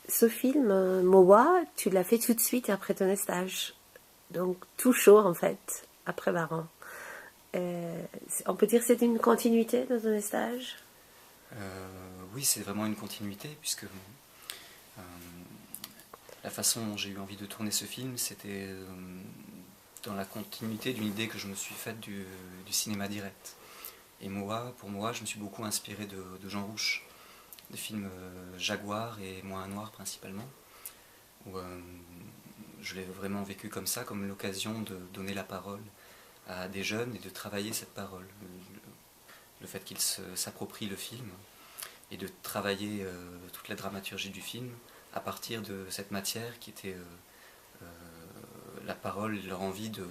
ce film, Moa, tu l'as fait tout de suite après ton stage. Donc tout chaud en fait, après Baran. On peut dire que c'est une continuité dans ton stage. Oui, c'est vraiment une continuité, puisque la façon dont j'ai eu envie de tourner ce film, c'était dans la continuité d'une idée que je me suis faite du cinéma direct. Et moi, pour moi, je me suis beaucoup inspiré de Jean Rouch, des films Jaguar et Moi un Noir principalement, où je l'ai vraiment vécu comme ça, comme l'occasion de donner la parole à des jeunes et de travailler cette parole. Le fait qu'ils s'approprient le film et de travailler toute la dramaturgie du film à partir de cette matière qui était la parole, leur envie de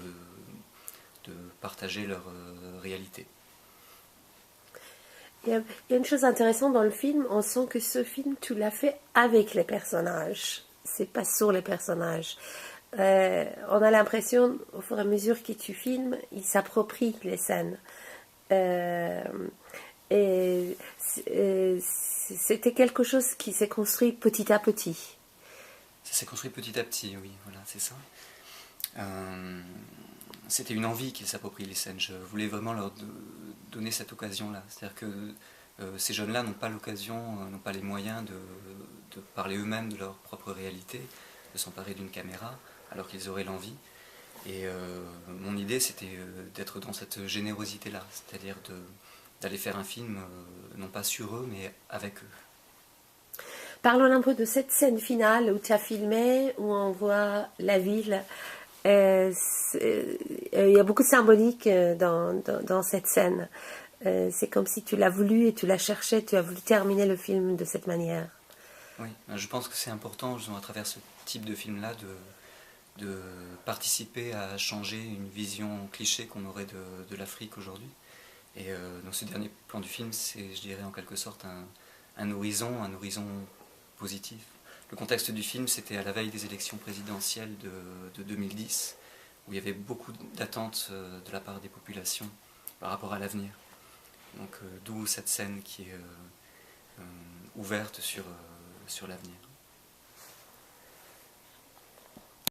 partager leur réalité. Il y a une chose intéressante dans le film, on sent que ce film, tu l'as fait avec les personnages. C'est pas sur les personnages. On a l'impression, au fur et à mesure que tu filmes, il s'approprie les scènes. Euh, et c'était quelque chose qui s'est construit petit à petit. Ça s'est construit petit à petit, oui, voilà, c'est ça. C'était une envie qu'ils s'approprient les scènes. Je voulais vraiment leur donner cette occasion-là. C'est-à-dire que ces jeunes-là n'ont pas l'occasion, n'ont pas les moyens de parler eux-mêmes de leur propre réalité, de s'emparer d'une caméra, alors qu'ils auraient l'envie. Et mon idée, c'était d'être dans cette générosité-là, c'est-à-dire d'aller faire un film, non pas sur eux, mais avec eux. Parlons un peu de cette scène finale où tu as filmé, où on voit la ville. Il y a beaucoup de symbolique dans cette scène. C'est comme si tu l'as voulu et tu l'as cherché, tu as voulu terminer le film de cette manière. Oui, je pense que c'est important, justement, à travers ce type de film-là, de participer à changer une vision cliché qu'on aurait de l'Afrique aujourd'hui. Et dans ce dernier plan du film, c'est, je dirais, en quelque sorte un horizon positif. Le contexte du film, c'était à la veille des élections présidentielles de 2010, où il y avait beaucoup d'attentes de la part des populations par rapport à l'avenir. Donc d'où cette scène qui est ouverte sur l'avenir.